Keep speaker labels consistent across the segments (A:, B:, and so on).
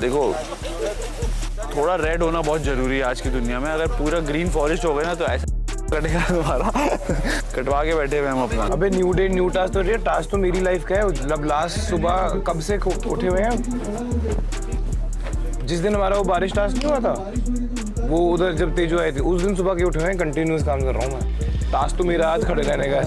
A: देखो थोड़ा रेड होना बहुत जरूरी है आज की दुनिया में। अगर पूरा ग्रीन फॉरेस्ट हो गया ना तो ऐसा कटेगा तुम्हारा। कटवा के बैठे हुए हम अपना।
B: अबे न्यू डे न्यू टास्क तो टास्क तो मेरी लाइफ का है। मतलब लास्ट सुबह कब से उठे हुए हैं। जिस दिन हमारा वो बारिश टास्क नहीं हुआ था, वो उधर जब तेजो आए थे उस दिन सुबह के उठे हुए हैं। कंटिन्यूस काम कर रहा हूँ मैं। टास्क तो मेरा आज खड़े रहने का है।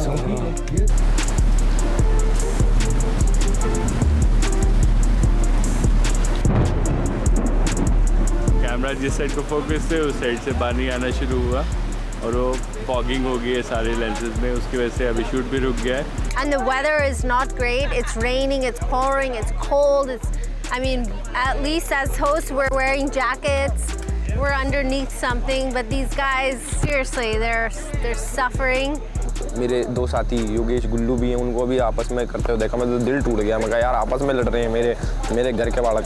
C: कैमरा जिस साइड को फोकस थे उस साइड से पानी आना शुरू हुआ और वो फॉगिंग हो गई है सारे लेंसेज में, उसकी वजह से अभी शूट भी रुक गया है।
D: And the weather is not great. It's raining, it's pouring, it's cold. I mean, at least as hosts we're wearing jackets. We're underneath something, but these guys, seriously, they're suffering.
E: मेरे दो साथी योगेश गुल्लू भी हैं, उनको भी आपस में करते हुए देखा, मैं तो दिल टूट गया। मैं कहा यार आपस में लड़ रहे हैं मेरे घर के बालक।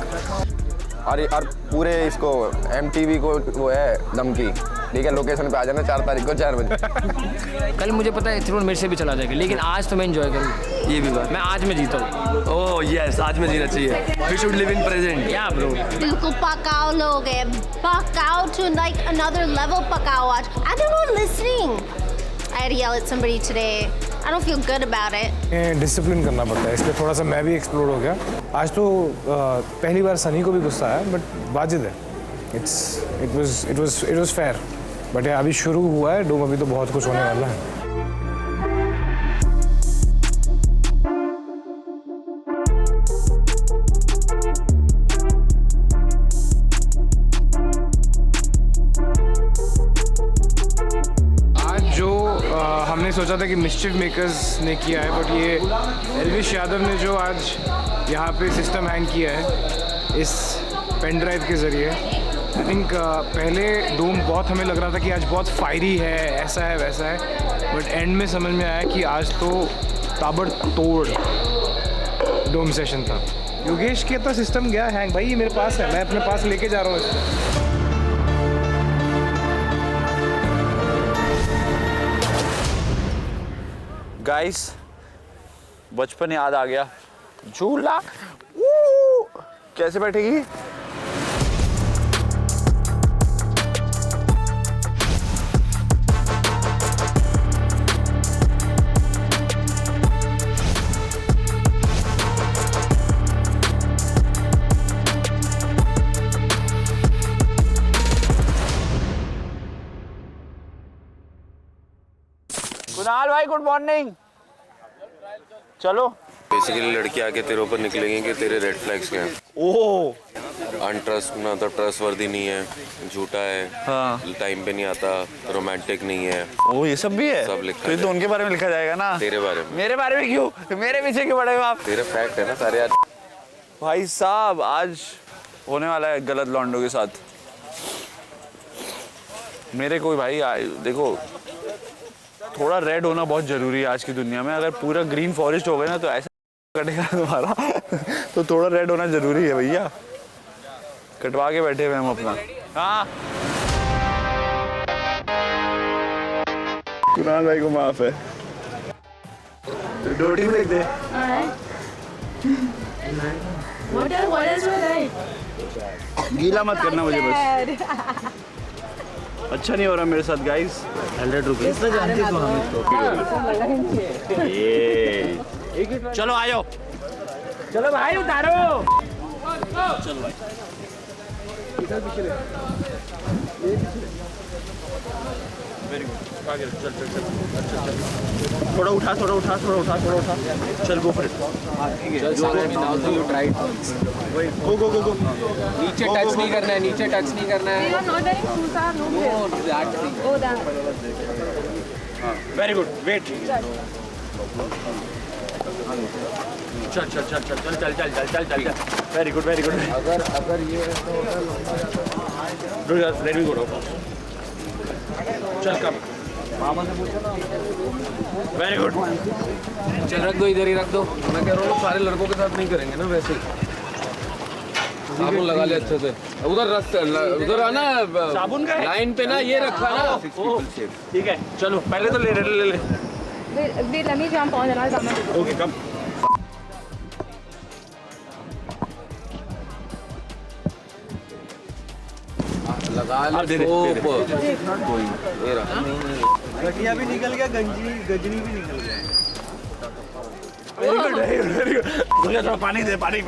E: और पूरे इसको MTV को वो है धमकी, ठीक है, लोकेशन पे आ जाना 4 तारीख को 4 बजे।
F: कल मुझे पता है थ्रोन मेरे से भी चला जाएगा, लेकिन आज तो मैं एंजॉय करूँ। ये भी बात मैं आज में जीता हूँ।
G: ओह यस, आज में जीना चाहिए। We should live in present.
F: क्या ब्रो?
D: बिल्कुल पकाओ लोग हैं, पकाओ to like another level पकाओ आज। I don't know, listening. I had to yell at somebody today. I don't feel good about it.
B: Discipline करना पड़ता है, इसलिए थोड़ा सा मैं भी एक्सप्लोर हो गया। आज तो पहली बार सनी को भी गुस्सा आया, बट वाजिद है। It was fair. बट अभी शुरू हुआ है डोम, अभी तो बहुत कुछ होने वाला है। हमने सोचा था कि मिस्चिफ मेकर्स ने किया है, बट ये एल्विश यादव ने जो आज यहाँ पे सिस्टम हैंग किया है इस पेन ड्राइव के ज़रिए। आई थिंक पहले डोम बहुत हमें लग रहा था कि आज बहुत फायरी है, ऐसा है वैसा है, बट एंड में समझ में आया कि आज तो ताबड़तोड़ डोम सेशन था। योगेश के तो सिस्टम गया हैंग, भाई ये मेरे पास है, मैं अपने पास लेके जा रहा हूँ इसको।
A: गाइस बचपन याद आ गया। झूला कैसे बैठेगी? कुणाल भाई गुड मॉर्निंग। चलो।
E: बेसिकली लड़की आके तेरे ऊपर निकलेंगे कि तेरे रेड फ्लैग्स क्या हैं।
A: ओह
E: अनट्रस्ट ना तो ट्रस्टवर्दी नहीं है, झूठा है,
A: हाँ,
E: टाइम पे नहीं आता, रोमांटिक नहीं है।
A: ओह ये सब भी है।
E: सब लिखा
A: है। तो उनके बारे में लिखा जाएगा ना।
E: तेरे बारे में।
A: मेरे बारे में क्यों? मेरे पीछे क्यों पड़े हो आप?
E: तेरे फैक्ट है ना सारे यार।
A: भाई साहब आज होने वाला है गलत लॉन्डो के साथ। मेरे कोई भाई देखो थोड़ा रेड होना बहुत जरूरी है आज की दुनिया में। अगर पूरा ग्रीन फॉरेस्ट हो गया ना तो ऐसा कटेगा तुम्हारा। तो थोड़ा रेड होना जरूरी है भैया। कटवा के बैठे हुए हम अपना। हाँ कुणाल भाई को माफ है।
G: डोटी में लिख दे।
A: गीला मत करना मुझे बस। अच्छा नहीं हो रहा मेरे साथ गाइस। 100 रुपीज। चलो आ जाओ।
F: चलो भाई उतारो।
A: चलो भाई। Very good. आगे चल चल चल। अच्छा थोड़ा उठा थोड़ा उठा थोड़ा उठा थोड़ा उठा। चल गो फॉर इट। गो गो गो गो।
F: नीचे टच नहीं करना है, नीचे टच नहीं करना है।
A: Very good. वेट। चल चल चल चल चल चल चल चल चल चल चल। Very good very good.
E: अगर ये
A: लेट मी गो। चल कम। Very good.
F: चल रख दो, इधर ही रख दो।
G: मैं कह रहा हूँ सारे लड़कों के साथ नहीं करेंगे ना वैसे ही। साबुन लगा ले अच्छे से। उधर आना
A: साबुन का
G: लाइन पे ना ये रखा ना।
A: ठीक है चलो पहले तो ले ले ले ले।
H: Wait, let me jump on and I'll come and
A: okay कम।
G: लगा
A: अब
G: ले
A: दे दे, दे दे।
G: सोप
I: गठिया भी निकल गया, गजनी भी निकल गया।
A: Very good. मुझे थोड़ा पानी दे, पानी।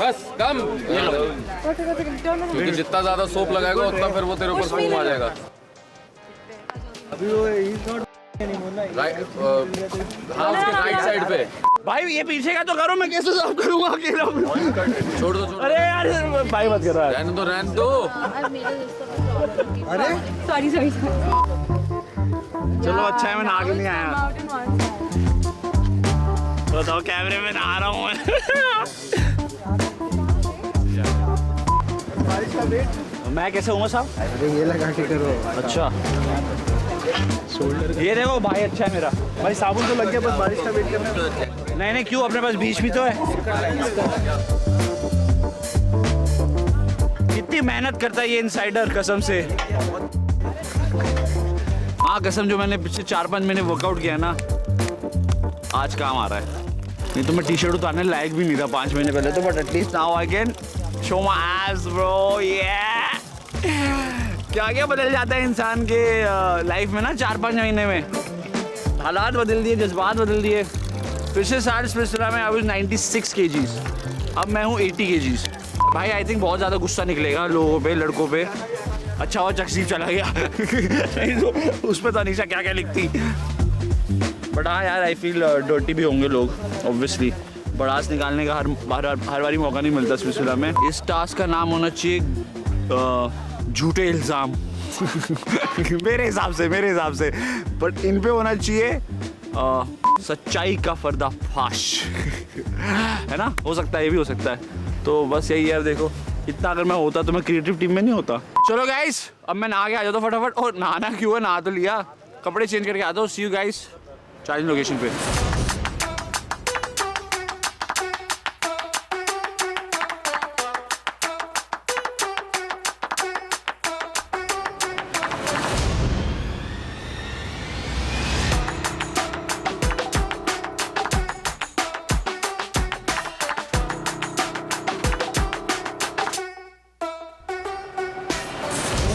G: बस कम। क्योंकि जितना ज्यादा सोप लगाएगा उतना फिर वो तेरे ऊपर फोम आ जाएगा।
I: अभी वो he's not anymore ना।
G: राइट, हाँ उसके राइट साइड पे।
A: भाई ये पीछे का तो करो, मैं कैसे साफ करूंगा अकेला?
G: छोड़ दो।
A: अरे यार भाई मत कर रहा है।
G: रहने दो।
I: अरे
H: सॉरी
A: चलो अच्छा है मैं नहा के नहीं आया। बताओ कैमरे में नहा रहा हूँ मैं।
I: बारिश का वेट।
A: मैं कैसे हूँ साहब?
I: अरे ये लगा के करो।
A: अच्छा ये देखो भाई, अच्छा है मेरा
I: भाई साबुन तो लग गया, बस बारिश का वेट करना।
A: नहीं क्यों, अपने पास बीच भी तो है। कितनी मेहनत करता है ये इनसाइडर, कसम से। हाँ कसम, जो मैंने पिछले 4-5 महीने वर्कआउट किया ना, आज काम आ रहा है। नहीं तो मैं टी शर्ट उतारने लायक भी नहीं था 5 महीने पहले तो, but at least now I can show my abs bro. क्या क्या बदल जाता है इंसान के लाइफ में ना 4-5 महीने में। हालात बदल दिए, जज्बात बदल दिए। पिछले साल स्पेशला में आई वाज 96 kgs, अब मैं हूँ 80 kgs। भाई आई थिंक बहुत ज़्यादा गुस्सा निकलेगा लोगों पे, लड़कों पे। अच्छा हुआ जगसीप चला गया। नहीं तो उस पर तो अनीशा क्या क्या लिखती। बट हाँ यार, आई फील डर्टी भी होंगे लोग ऑब्वियसली। बड़ास निकालने का हर बारी मौका नहीं मिलता स्पेशला में। इस टास्क का नाम होना चाहिए झूठे इल्ज़ाम। मेरे हिसाब से बट इन पे होना चाहिए सच्चाई का पर्दाफाश। है ना, हो सकता है, ये भी हो सकता है। तो बस यही यार, देखो इतना अगर मैं होता तो मैं क्रिएटिव टीम में नहीं होता। चलो गाइस, अब मैं नहा के आ जाता हूँ फटाफट। और नहाना क्यों है, नहा तो लिया, कपड़े चेंज करके आता हूँ। सी यू गाइस चार्जिंग लोकेशन पे।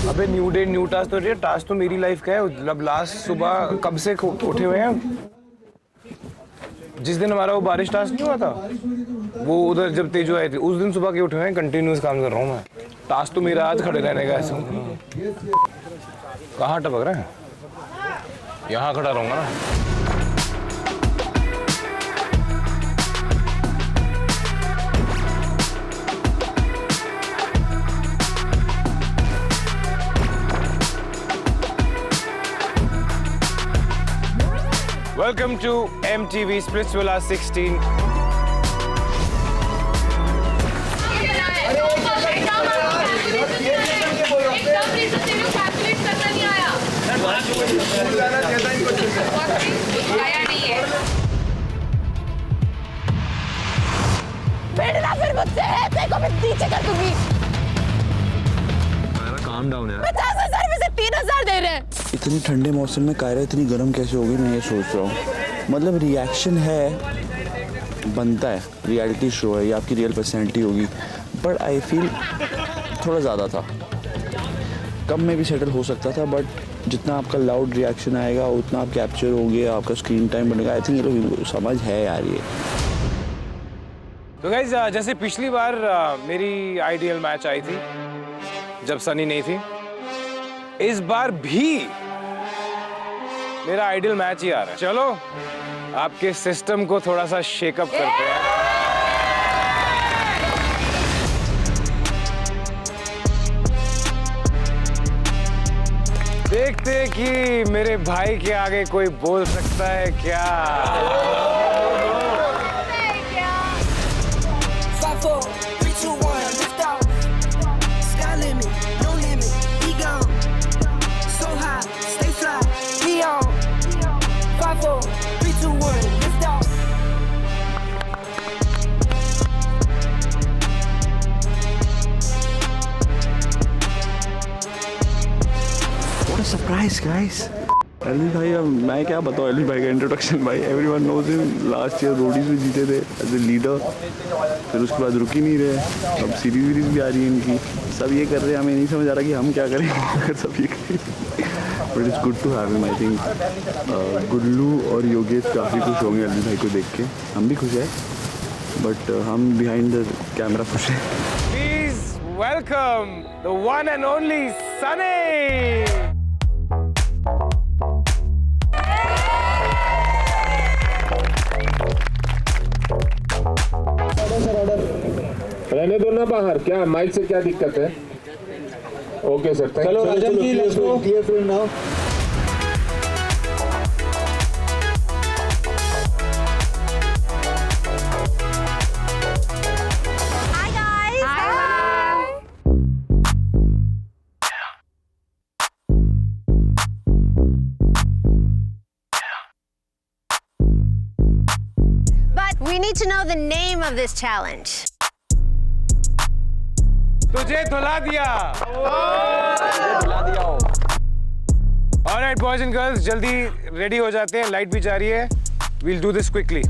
B: अबे न्यू डे न्यू टास्क तो ये टास्क तो मेरी लाइफ का है। मतलब लास्ट सुबह कब से उठे हुए हैं, जिस दिन हमारा वो बारिश टास्क नहीं हुआ था, वो उधर जब तेजो आए थे उस दिन सुबह के उठे हुए हैं। कंटिन्यूस काम कर रहा हूँ मैं। टास्क तो मेरा आज खड़े रहने का ऐसा। कहाँ टपक रहे हैं, यहाँ खड़ा रहूंगा ना। Welcome to MTV Splitsvilla 16.
H: फिर मुझसे है, देखो मैं नीचे कर दूंगी।
E: काम डाउन है।
H: 50,000 में से 3,000 दे रहे हैं।
A: इतनी ठंडे मौसम में कायरा इतनी गर्म कैसे होगी, मैं ये सोच रहा हूँ। मतलब रिएक्शन है, बनता है, रियलिटी शो है, ये आपकी रियल पर्सनैलिटी होगी। बट आई फील थोड़ा ज़्यादा था, कम में भी सेटल हो सकता था। बट जितना आपका लाउड रिएक्शन आएगा उतना आप कैप्चर होगे, आपका स्क्रीन टाइम बनेगा। आई थिंक ये लोग समझ है यार ये।
B: तो गाइस, जैसे पिछली बार मेरी आइडियल मैच आई थी जब सनी नहीं थी, इस बार भी मेरा आइडियल मैच ही आ रहा है। चलो आपके सिस्टम को थोड़ा सा शेकअप करते हैं। देखते हैं कि मेरे भाई के आगे कोई बोल सकता है क्या।
J: 5, 4, 3, 2, 1, lift out. Sky limit, no limit, be gone. So high, stay fly, be on. 5, 4, 3, 2, 1, lift out.
A: What a surprise, guys. एलवी भाई, अब मैं क्या बताऊँ एलवी भाई का इंट्रोडक्शन। भाई everyone knows him, last year Roadies में जीते थे एज ए लीडर, फिर उसके बाद रुक ही नहीं रहे। अब सीरीज वीरीज भी आ रही है इनकी, सब ये कर रहे हैं, हमें नहीं समझ आ रहा कि हम क्या करें अगर सब ये करें। But it's good to have him. I think Gullu और योगेश काफ़ी खुश होंगे एलवी भाई को देख के, हम भी खुश हैं, बट हम बिहाइंड द कैमरा खुश हैं।
B: Please welcome the one and only Sunny.
K: रहने दो ना बाहर, क्या माइक से क्या दिक्कत है? ओके सर,
I: चलो Rajan ji, let's go clear film now.
D: Hi guys. Hi. But we need to know the name of this challenge.
B: तुझे धुला दिया। Alright boys and girls, जल्दी रेडी हो जाते हैं, लाइट भी जा रही है। We'll do this quickly.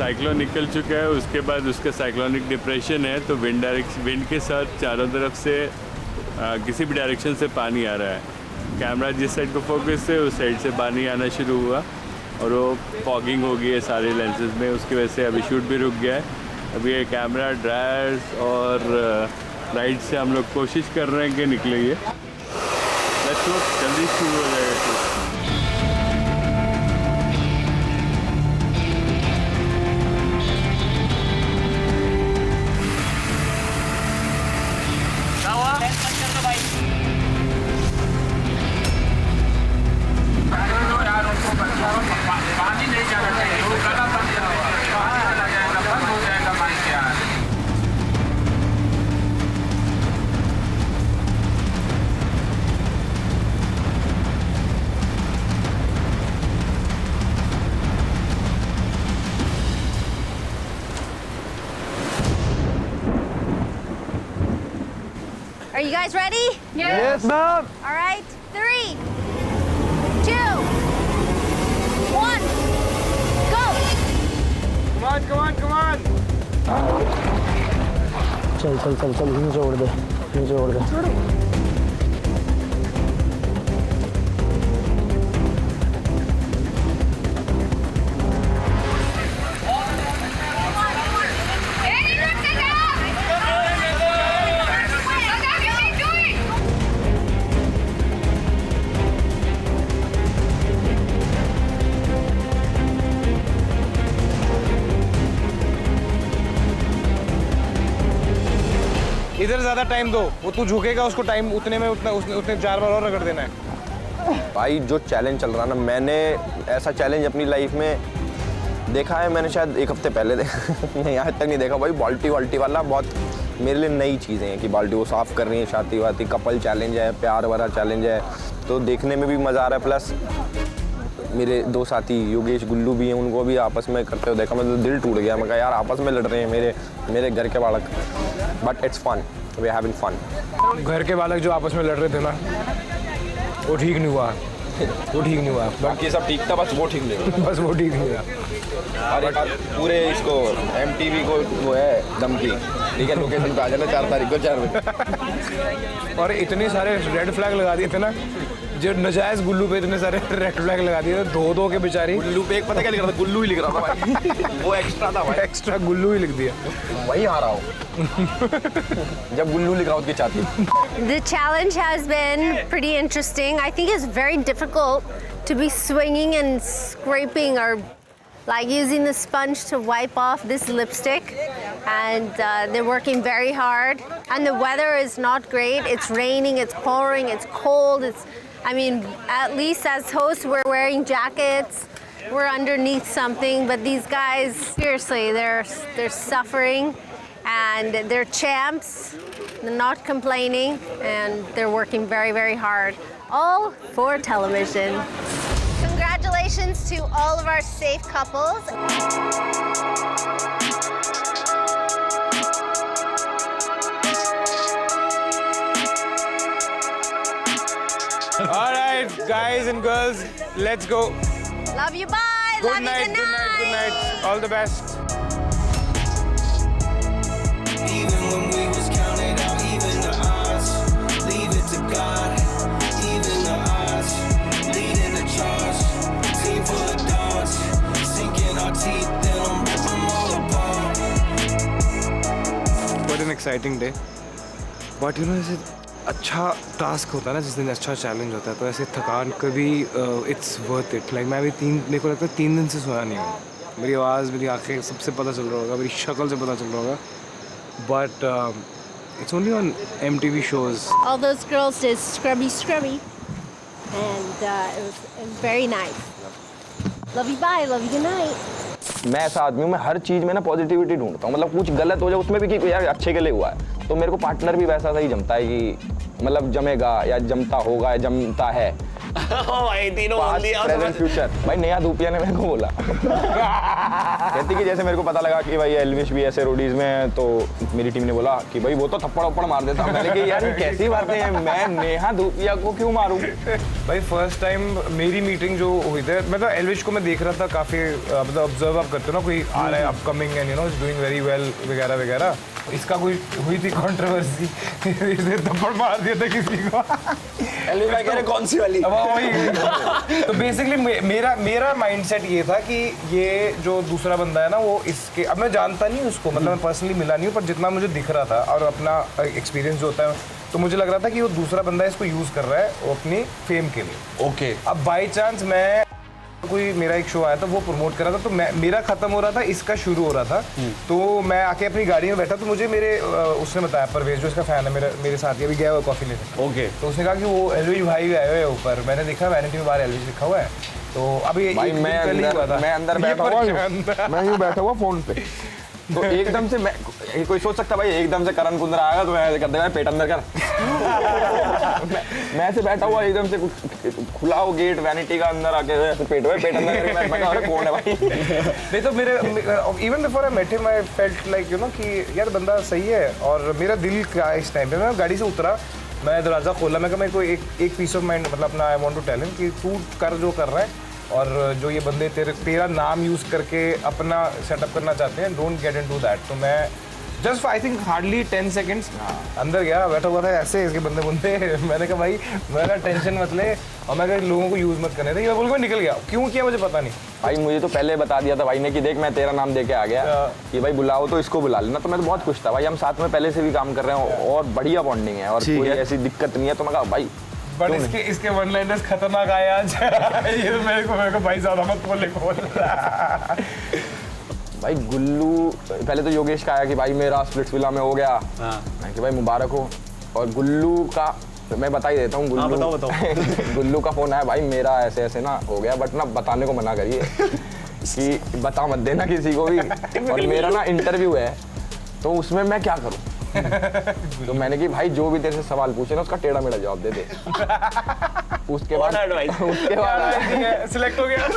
C: Cyclone निकल चुका है, उसके बाद उसका साइक्लोनिक डिप्रेशन है, तो विंड के साथ चारों तरफ से किसी भी डायरेक्शन से पानी आ रहा है। कैमरा जिस साइड को फोकस है उस साइड से पानी आना शुरू हुआ और वो फॉगिंग हो गई है सारे लेंसेज में, उसकी वजह से अभी शूट भी रुक गया है। अभी ये कैमरा ड्रायर्स और लाइट से हम लोग कोशिश कर रहे हैं कि निकले ये। लेट्स होप जल्दी शुरू हो जाएगा।
D: Are you guys ready?
I: Yes ma'am.
D: All right. 3, 2, 1, go.
B: Come on, come on, come on.
F: चल चल चल चल, नीचे उड़ दे, नीचे उड़ दे।
B: इधर ज्यादा टाइम दो, वो तू झुकेगा उसको टाइम उतने में उसने 4 बार और रगड़ देना है।
E: भाई जो चैलेंज चल रहा ना, मैंने ऐसा चैलेंज अपनी लाइफ में देखा है, मैंने शायद 1 हफ्ते पहले नहीं आज तक नहीं देखा भाई। बाल्टी वाला बहुत मेरे लिए नई चीज़ें हैं कि बाल्टी वो साफ़ कर रही है, शादी वाती, कपल चैलेंज है, प्यार वाला चैलेंज है, तो देखने में भी मज़ा आ रहा है। प्लस मेरे 2 साथी योगेश गुल्लू भी हैं, उनको भी आपस में करते हुए देखा, मैं तो दिल टूट गया। मैं कहा यार आपस में लड़ रहे हैं मेरे घर के बालक, but it's fun, we are having fun.
B: घर के बालक जो आपस में लड़ रहे थे ना, वो ठीक नहीं हुआ, वो ठीक नहीं हुआ।
E: बाकी सब ठीक था, बस वो ठीक नहीं हुआ।
B: बस वो ठीक नहीं हुआ।
E: और पूरे इसको MTV को वो है धमकी, ठीक है, लोकेशन पे आ जाना 4 तारीख को 4 बजे।
B: और इतने सारे रेड फ्लैग लगा दिए थे ना, जो नजायज गुल्लू पे इतने सारे रेड फ्लैग लगा दिए थे, धो के बेचारी।
E: गुल्लू पे एक पता क्या लिख रहा था, गुल्लू ही लिख रहा था भाई। वो एक्स्ट्रा था भाई,
B: एक्स्ट्रा गुल्लू ही लिख दिया।
E: वही आ रहा हो जब गुल्लू लिख रहा हो उसकी छाती।
D: The challenge has been pretty interesting. I think it's very difficult to be swinging and scraping or like using the sponge to wipe off this lipstick. And they're working very hard. And the weather is not great. It's raining, it's pouring, it's cold. I mean, at least as hosts, we're wearing jackets. We're underneath something, but these guys, seriously, they're suffering, and they're champs. They're not complaining, and they're working very, very hard, all for television. Congratulations to all of our safe couples.
B: All right, guys and girls, let's go.
D: Love you, bye.
B: Good
D: Love
B: night,
D: you,
B: good night, good night. All the best.
J: Even when we was counted out, even the odds, leave it to God. Even the odds, leading the charge. Team full of dogs, sinking our teeth, then I'm rip them all apart.
B: What an exciting day. But you know, जैसे अच्छा task होता है ना, जिस दिन अच्छा challenge होता है, तो ऐसे थकान कभी इट्स वर्थ इट. लाइक मैं अभी मेरे को लगता है 3 दिन से सोया नहीं हूँ. मेरी आवाज़, मेरी आंखें, सबसे पता चल रहा होगा, मेरी शक्ल से पता चल रहा होगा. But it's only on MTV shows.
D: All those girls did scrubby, and it was very nice. Love you, bye. Love you, good night.
E: मैं ऐसा आदमी हूँ, मैं हर चीज़ में ना पॉजिटिविटी ढूंढता हूँ. मतलब कुछ गलत हो जाए उसमें भी कि यार अच्छे के लिए हुआ है, तो मेरे को पार्टनर भी वैसा सही जमता है कि मतलब जमेगा या जमता होगा या जमता है.
A: भाई तीनों बोल दिया.
E: Present future. भाई नेहा धूपिया ने मेरे को बोला. कहती कि जैसे मेरे को पता लगा कि भाई एल्विश भी ऐसे रोडीज में है, तो मेरी टीम ने बोला कि भाई वो तो थप्पड़ वप्पड़ मार देता. मैंने कहा यार ये कैसी बातें हैं, मैं नेहा धूपिया को क्यों मारूं.
B: भाई फर्स्ट टाइम मेरी मीटिंग जो हुई थी, मतलब एल्विश को मैं देख रहा था काफ़ी, मतलब ऑब्जर्व आप करते हो ना, कोई आ रहा है upcoming and you know is doing very well वगैरह वगैरह. इसका कोई हुई थी कंट्रोवर्सी, इसने थप्पड़ मार दिया था किसी को.
A: एल्विश भाई कह रहे कौन सी वाली.
B: तो बेसिकली मेरा माइंडसेट ये था कि ये जो दूसरा बंदा है ना, वो इसके, अब मैं जानता नहीं उसको, मतलब मैं पर्सनली मिला नहीं हूँ, पर जितना मुझे दिख रहा था और अपना एक्सपीरियंस जो होता है, तो मुझे लग रहा था कि वो दूसरा बंदा इसको यूज़ कर रहा है वो अपनी फेम के लिए.
A: ओके.
B: अब बाई चांस मैं कोई मेरा एक शो आया था, वो प्रमोट कर रहा था, तो मेरा खत्म हो रहा था, इसका शुरू हो रहा था. तो मैं आके अपनी गाड़ी में बैठा, तो मुझे मेरे उसने बताया, परवेज जो इसका फैन है, मेरे साथ ही अभी गया हुआ कॉफ़ी लेने.
A: ओके. तो
B: उसने कहा कि वो एल्विश भाई आए हुए हैं ऊपर. मैंने देखा वैनिटी में बाहर एल्विश लिखा हुआ है. तो अभी
E: भाई मैं अंदर बैठा हुआ हूँ, मैं यूँ बैठा हुआ फोन पे. तो एकदम से मैं, कोई सोच सकता भाई एकदम से करण कुंद्रा आएगा तो मैं कर देगा पेट अंदर कर. मैं ऐसे बैठा हुआ, एकदम से खुला हो गेट वैनिटी का, अंदर आके पेट अंदर कर. मैं कहा अरे कौन है भाई.
B: नहीं तो मेरे even before I met him I felt like you know कि यार बंदा सही है. और मेरा दिल का इस टाइम पे, मैं गाड़ी से उतरा, मैं दरवाज़ा खोला, मैं कहा मेरे को एक पीस ऑफ माइंड, मतलब अपना I want to tell him कि तू कर जो कर रहा है, और जो ये बंदे तेरा नाम यूज़ करके अपना सेटअप करना चाहते हैं, डोंट गेट इनटू दैट. तो मैं just I think hardly 10 seconds अंदर गया, बैठा हुआ था ऐसे इसके बंदे. मैंने कहा भाई मेरा टेंशन मत ले, और मैं कहा लोगों को यूज़ मत करने थे. ये बोल के निकल गया. क्यों किया मुझे पता नहीं.
E: भाई मुझे तो पहले बता दिया था भाई ने कि देख मैं तेरा नाम दे के आ गया कि भाई बुलाओ तो इसको बुला लेना. तो मैं तो बहुत खुश था भाई, हम साथ में पहले से भी काम कर रहे हैं और बढ़िया बॉन्डिंग है और कोई ऐसी दिक्कत नहीं है. तो मैं कहा भाई,
B: बट इसके वन लाइनर्स खतरनाक आए आज. ये तो मेरे को भाई ज़्यादा मत बोल.
E: भाई गुल्लू पहले तो योगेश का आया कि भाई मेरा स्प्लिट्स विला में हो गया. मैं कि भाई मुबारक हो. और गुल्लू का मैं बता ही देता हूँ. गुल्लू बताओ. गुल्लू का फोन आया, भाई मेरा ऐसे ऐसे ना हो गया, बट ना बताने को मना करिए कि बता मत देना किसी को भी. और मेरा ना इंटरव्यू है, तो उसमें मैं क्या करूँ. तो मैंने कि भाई जो भी तेरे से सवाल पूछे ना उसका टेढ़ा मेढ़ा जवाब दे दे. उसके बाद
B: सिलेक्ट हो गया.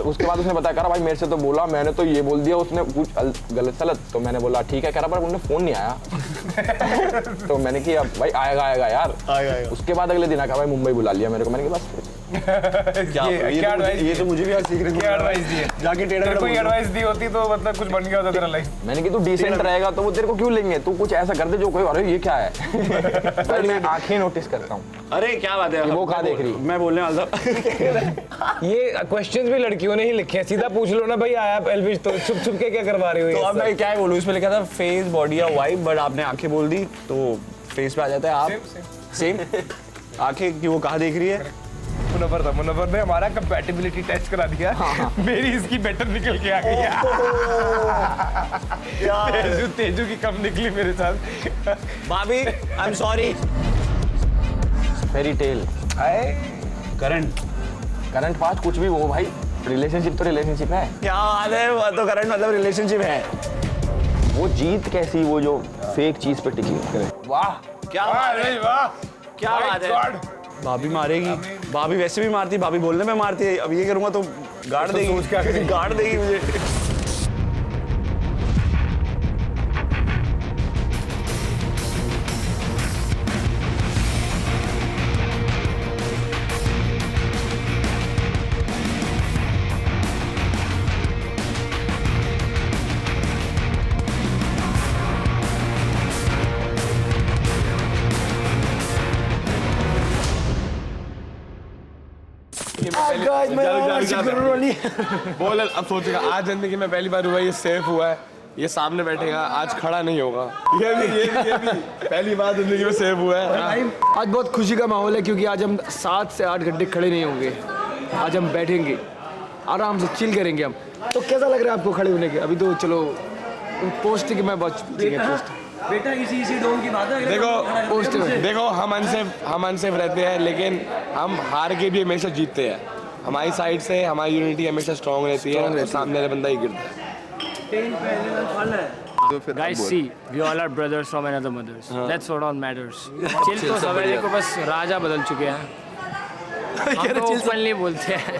E: उसके बाद उसने बताया करा भाई मेरे से तो बोला, मैंने तो ये बोल दिया, उसने कुछ गलत सलत. तो मैंने बोला ठीक है, कह रहा पर उन्हें फोन नहीं आया. तो मैंने कि अब भाई आएगा यार. उसके बाद अगले दिन आया भाई मुंबई बुला लिया मेरे को. मैंने कहा बस
A: ये तो मुझे भी आज सीख रही है. जाके टेढ़ा
B: कोई एडवाइस दी होती तो मतलब कुछ बन गया होता तेरा लाइफ.
E: मैंने कि तू डिसेंट रहेगा तो वो तेरे को क्यों लेंगे. तू कुछ ऐसा कर दे जो कोई, अरे ये क्या है. भाई मैं आंखें नोटिस करता हूँ.
A: अरे क्या बात है,
E: वो कहाँ देख रही.
A: मैं बोलने वाला था.
B: ये क्वेश्चंस भी लड़कियों ने ही लिखे हैं, सीधा पूछ लो ना भाई आया एल्विश तो छुप के क्या करवा रही हो.
A: तो अब मैं क्या बोलूँ, इसमें लिखा था फेस बॉडी या वाइब, बट आपने आंखें बोल दी तो फेस पे आ जाता है. आप सेम आंखें कि वो कहाँ देख रही है.
B: मुनव्वर ने हमारा कंपैटिबिलिटी टेस्ट करा दिया. मेरी इसकी बेटर निकल के आ गई. तेजू की कम निकली मेरे साथ.
A: भाभी I am sorry.
E: Fairy tale. Current past कुछ भी वो भाई, रिलेशनशिप तो रिलेशनशिप है.
A: क्या बात है, वो तो करंट मतलब रिलेशनशिप है.
E: वो जीत कैसी, वो जो फेक चीज पे टिकी।
A: वाह क्या बात है, वाह क्या बात है। भाभी मारेगी, भाभी वैसे भी मारती, भाभी बोलने में मारती है, अब ये करूंगा तो गाड़ देगी, गाड़ देगी मुझे।
G: बोल अब सोचेगा आज जिंदगी में पहली बार हुआ, ये सेफ हुआ है, ये सामने बैठेगा, आज खड़ा नहीं होगा। ये भी पहली बार जिंदगी में सेफ हुआ है।
B: आज बहुत खुशी का माहौल है क्योंकि आज हम 7 से 8 घंटे खड़े नहीं होंगे। आज हम बैठेंगे, आराम से चिल करेंगे हम। तो कैसा लग रहा है आपको खड़े होने के? अभी तो चलो पोस्ट की मैं बहुत पोस्ट
I: बेटा इसी डोम की बात है।
G: देखो हम अनसेफ रहते हैं, लेकिन हम हार के भी हमेशा जीतते हैं। हमारी साइड से हमारी यूनिटी हमेशा स्ट्रांग रहती है और सामने वाला बंदा ही गिरता है।
F: Guys, see, we all are brothers from another mothers. That's what all matters. Chill तो सवेरे को बस राजा बदल चुके हैं। हम तो ओपनली बोलते हैं,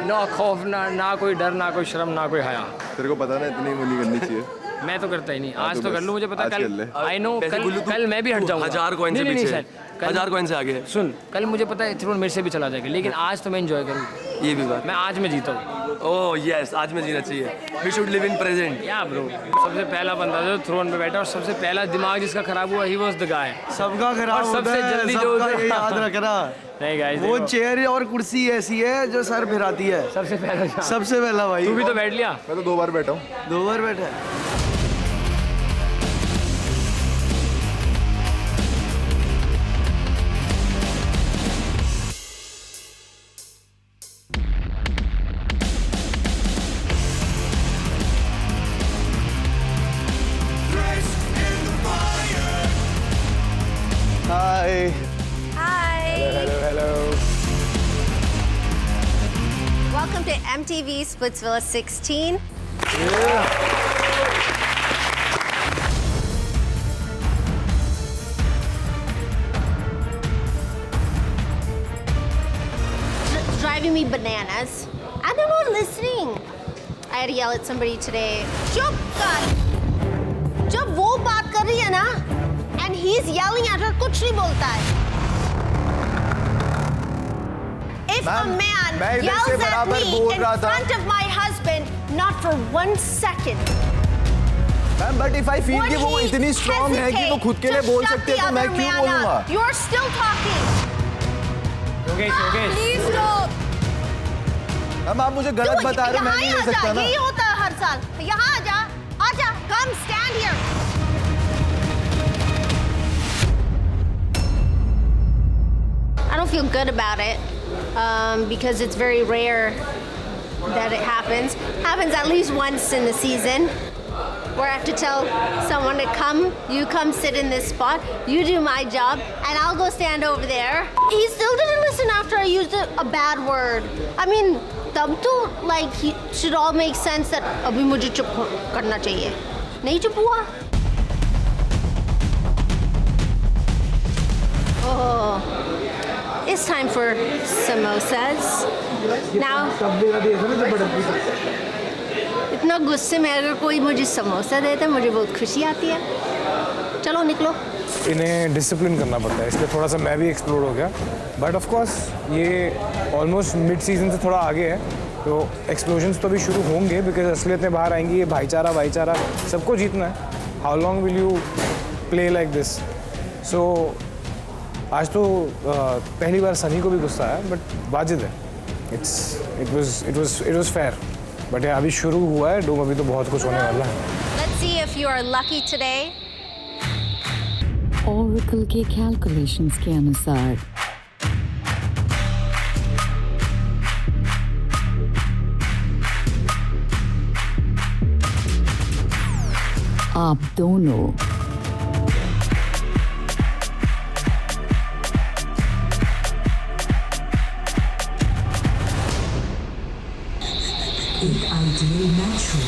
F: ना खौफ, ना कोई डर, ना कोई शर्म, ना कोई हया।
L: तेरे को पता ना इतनी वो नहीं करनी चाहिए।
F: मैं तो करता ही नहीं, आज तो कर लूँ, मुझे पता कल आई नो कल मैं भी हट जाऊंगा।
G: 1000 कॉइन से पीछे, 1000 कॉइन से आगे।
F: सुन, कल मुझे पता है थ्रोन मेरे से भी चला जाएगा, लेकिन आज तो मैं एंजॉय करूँ।
G: ये भी बात,
F: मैं आज में जीता हूँ।
G: ओह यस, आज में जीना चाहिए। We should live in present.
F: Yeah bro, सबसे पहला बंदा जो थ्रोन पे बैठा और सबसे पहला दिमाग जिसका खराब हुआ, ही वाज द गाय।
I: सबका खराब होता
F: सबसे
I: है,
F: जल्दी
I: सबका
F: जो
I: ये याद रखना।
F: नहीं गाइस,
I: वो चेयर और कुर्सी ऐसी है जो सर फिराती है।
F: सबसे
I: पहला भाई।
F: तू भी तो बैठ लिया।
L: मैं तो 2 बार बैठा हूँ।
I: 2 बार बैठा है।
L: हाय।
D: Hi.
B: hello.
D: Welcome to MTV Splitsvilla 16. It's driving me bananas. And they're not listening. I had to yell at somebody today. Chup kar. जब वो बात कर रही है ना, and he's yelling at her, कुछ नहीं बोलता है. If a man yells at me in front of my husband, not for 1 second.
L: Ma'am but if I feel कि वो इतनी स्ट्रांग है कि वो खुद के लिए बोल सकते हैं, तो मैं क्यों बोलूंगा?
D: You're still talking. Please stop.
L: Ma'am आप मुझे गलत बता रहे हो, मैं नहीं ले सकता ना।
D: यही होता है हर साल। यहाँ आजा, come stand here. I don't feel good about it because it's very rare that it happens. Happens at least once in the season where I have to tell someone to come, you come sit in this spot, you do my job, and I'll go stand over there. He still didn't listen after I used a bad word. I mean, tab to like he should all make sense that abhi mujhe chup karna chahiye. Nahi chup hua? Oh. It's time for samosas. Now, इतना गुस्से में अगर कोई मुझे समोसा देता है, मुझे बहुत खुशी आती है। चलो निकलो।
B: इन्हें डिसिप्लिन करना पड़ता है, इसलिए थोड़ा सा मैं भी एक्सप्लोर हो गया। बट ऑफ कोर्स ये ऑलमोस्ट मिड सीजन से थोड़ा आगे है, तो एक्सप्लोजन्स तो भी शुरू होंगे बिकॉज असलियतें बाहर आएंगी। ये भाईचारा सबको जीतना है। How long will you play like this? So आज तो पहली बार सनी को भी गुस्सा आया, बट वाजिद है। It was fair. बट अभी शुरू हुआ है डूम, अभी तो बहुत कुछ होने वाला है।
D: Let's see if you are lucky today.
M: Oracle के कैलकुलेशंस के अनुसार आप दोनों एक आइडियल मैच हो।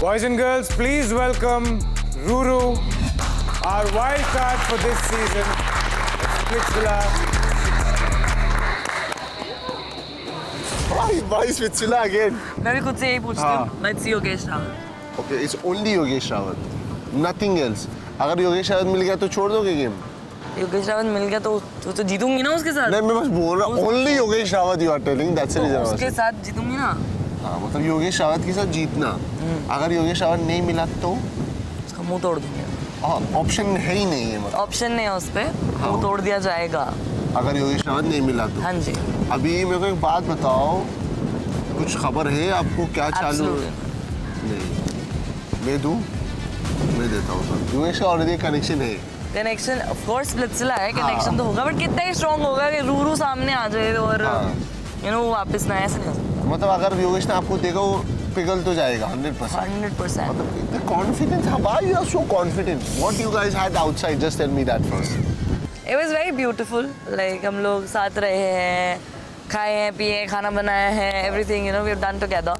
B: Boys and girls, please welcome Ruru, our wild card for this season. Splitsvilla.
L: Why Splitsvilla again?
N: मैं भी खुद से यही पूछती हूँ. Let's see Yogesh Rawat.
L: Okay, it's only Yogesh Rawat. Nothing else. अगर योगेश रावत मिल गया तो छोड़ दोगे गेम?
N: योगेश रावत मिल गया तो जीतूंगी ना उसके साथ.
L: नहीं, मैं बस बोल रहा हूँ. Only Yogesh Rawat you are telling. That's the reason.
N: उसके साथ जीतूंगी ना.
L: हाँ, मतलब योगेश रावत के साथ जीतना. अगर योगेश रावत नहीं मिला तो
N: उसका मुंह तोड़ दूंगी.
L: हाँ, ऑप्शन है ही नहीं है. मतलब
N: ऑप्शन नहीं है उस पे. मुंह तोड़ दिया जाएगा.
L: अगर योगेश रावत नहीं मिला तो.
N: हाँ जी.
L: अभी मेरे को एक बात बताओ. कुछ खबर है आपको क्या चालू है? नहीं. मैं दूँ? मैं देता हूँ. योगेश का ऑलरेडी कनेक्शन है.
N: कनेक्शन ऑफ कोर्स स्प्लिट्सविला है. कनेक्शन तो होगा बट कितना ही स्ट्रॉन्ग होगा कि रूरू सामने आ जाए और यू नो वापस ना ऐसे नहीं.
L: मतलब अगर योगेश ने आपको देखा वो पिघल तो जाएगा 100%. मतलब confidence. Why you are so confident? What you guys had outside? Just tell me that first.
N: It was very beautiful. Like हम लोग साथ रहे हैं, खाए हैं, पिए हैं, खाना बनाया है, everything you know we have done together.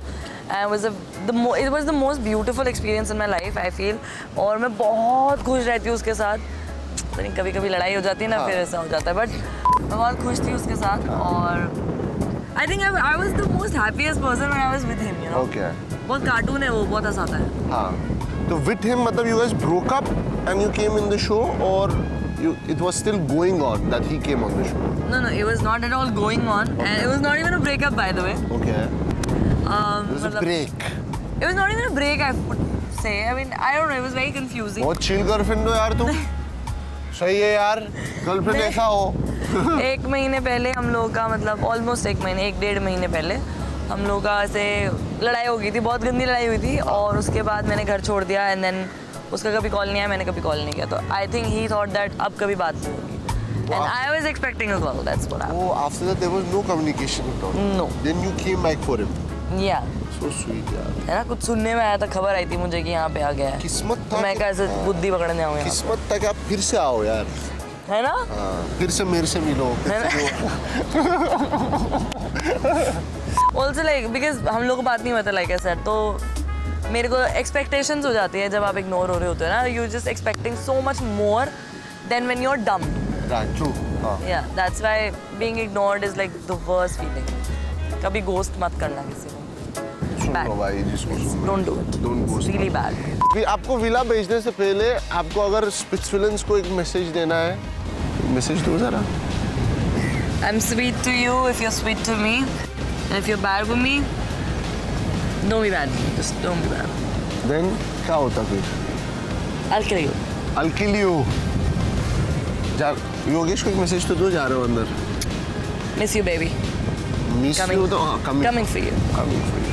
N: And it was the most beautiful experience in my life I feel. और मैं बहुत खुश रहती हूँ उसके साथ. कभी-कभी लड़ाई हो जाती है ना फिर ऐसा हो जाता है. बट मैं बहुत खुश थी उसके साथ और I think I was the most happiest person when I was with him, you know.
L: Okay.
N: बहुत कार्टून है वो, बहुत हंसाता है.
L: हाँ. तो with him मतलब you guys broke up and you came in the show or it was still going on that he came on the show?
N: No, it was not at all going on. Okay. And it was not even a breakup by the way.
L: Okay. It was a break.
N: It was not even a break I would say. I mean, I don't know. It was very confusing.
L: बहुत chill girlfriend हो यार तुम. सही है यार. Girlfriend ऐसा हो.
N: एक महीने पहले हम लोग का मतलब ऑलमोस्ट 1.5 महीने पहले हम लोग का ऐसे लड़ाई हो गई थी. बहुत गंदी लड़ाई हुई थी और उसके बाद मैंने घर छोड़ दिया एंड देन उसका कभी कॉल नहीं आया, मैंने कभी कॉल नहीं किया. तो I think he thought that अब कभी बात नहीं होगी. And I was expecting a call. That's what happened.
L: Oh, after that there was no communication at all.
N: No.
L: Then you came back for him.
N: Yeah.
L: So sweet यार.
N: है ना. कुछ सुनने में आया था, खबर आई थी मुझे कि यहाँ पे आ गया है.
L: किस्मत था.
N: मैं कैसे बुद्धि पकड़ने आऊँ यहाँ.
L: किस्मत था कि आप फिर से आओ यार.
N: है ना.
L: फिर से मेरे से मिलो.
N: ऑल्सो लाइक बिकॉज हम लोग को बात नहीं हुआ था लाइक आई सेड. तो मेरे को एक्सपेक्टेशंस हो जाती है जब आप इग्नोर हो रहे होते हो ना. You just expecting so much more than when you are dumb.
L: Right, true.
N: Yeah that's why being ignored is like the worst feeling. कभी गोस्ट मत करना किसी को.
L: सुनो भाई जिसको सुनो.
N: Don't do it.
L: Don't go.
N: Really bad.
L: आपको विला भेजने से पहले आपको अगर स्पिट्सविलन्स को एक मैसेज देना है, मैसेज दो जरा.
N: I'm sweet to you if you're sweet to me. And if you're bad with me, don't be bad. Just don't be bad.
L: Then क्या होता फिर?
N: I'll kill you.
L: I'll kill you. Yogesh को एक message तो दो. जा रहे हो अंदर.
N: Miss you, baby.
L: Miss you तो हाँ.
N: Coming for you.
L: Coming for you.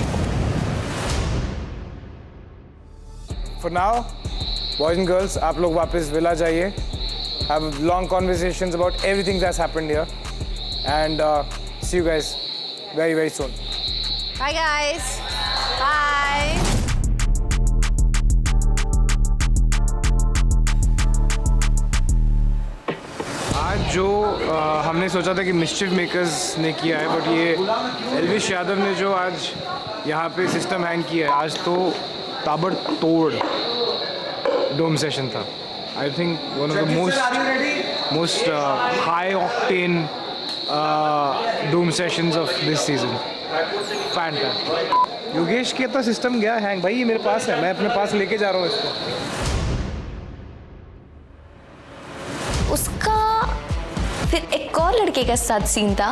B: For now, boys and girls, आप लोग वापस विला जाइए. Have long conversations about everything that's happened here, and see you guys very, very soon.
D: Bye, guys. Bye.
B: आज जो हमने सोचा था कि मिस्चिफ मेकर्स ने किया है, बट ये एल्विश यादव ने जो आज यहाँ पे सिस्टम हैंग किया है, आज तो ताबड़तोड़ डोम सेशन था. I think one of the most high octane dome sessions of this season. Fantastic. Yogesh के तो सिस्टम गया हैंग. भाई ये मेरे पास है, मैं अपने पास लेके जा रहा हूँ इसको.
O: उसका फिर एक और लड़के के साथ सीन था.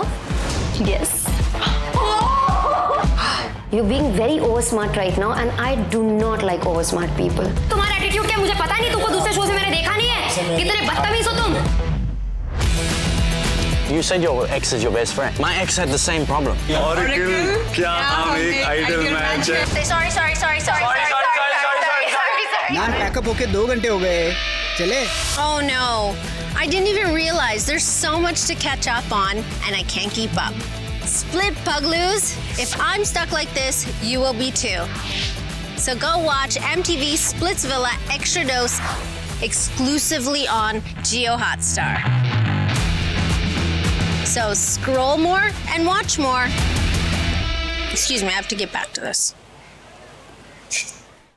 O: Yes.
P: You're being very over smart right now and I do not like over smart people.
O: तुम्हारा एटीट्यूड क्या मुझे पता नहीं. तुमको दूसरे शो से मैंने देखा नहीं है. कितने बदतमीज हो तुम.
Q: You said your ex is your best friend. My ex had the same problem.
A: Oracle, क्या हम एक आइडल मैच है?
D: Sorry.
I: मैम पैकअप होके 2 घंटे हो गए. चले?
D: Oh no. I didn't even realize there's so much to catch up on and I can't keep up. Split Pugloos. If I'm stuck like this, you will be too. So go watch MTV Splitsvilla Extra Dose exclusively on Geo Hotstar. So scroll more and watch more. Excuse me, I have to get back to this.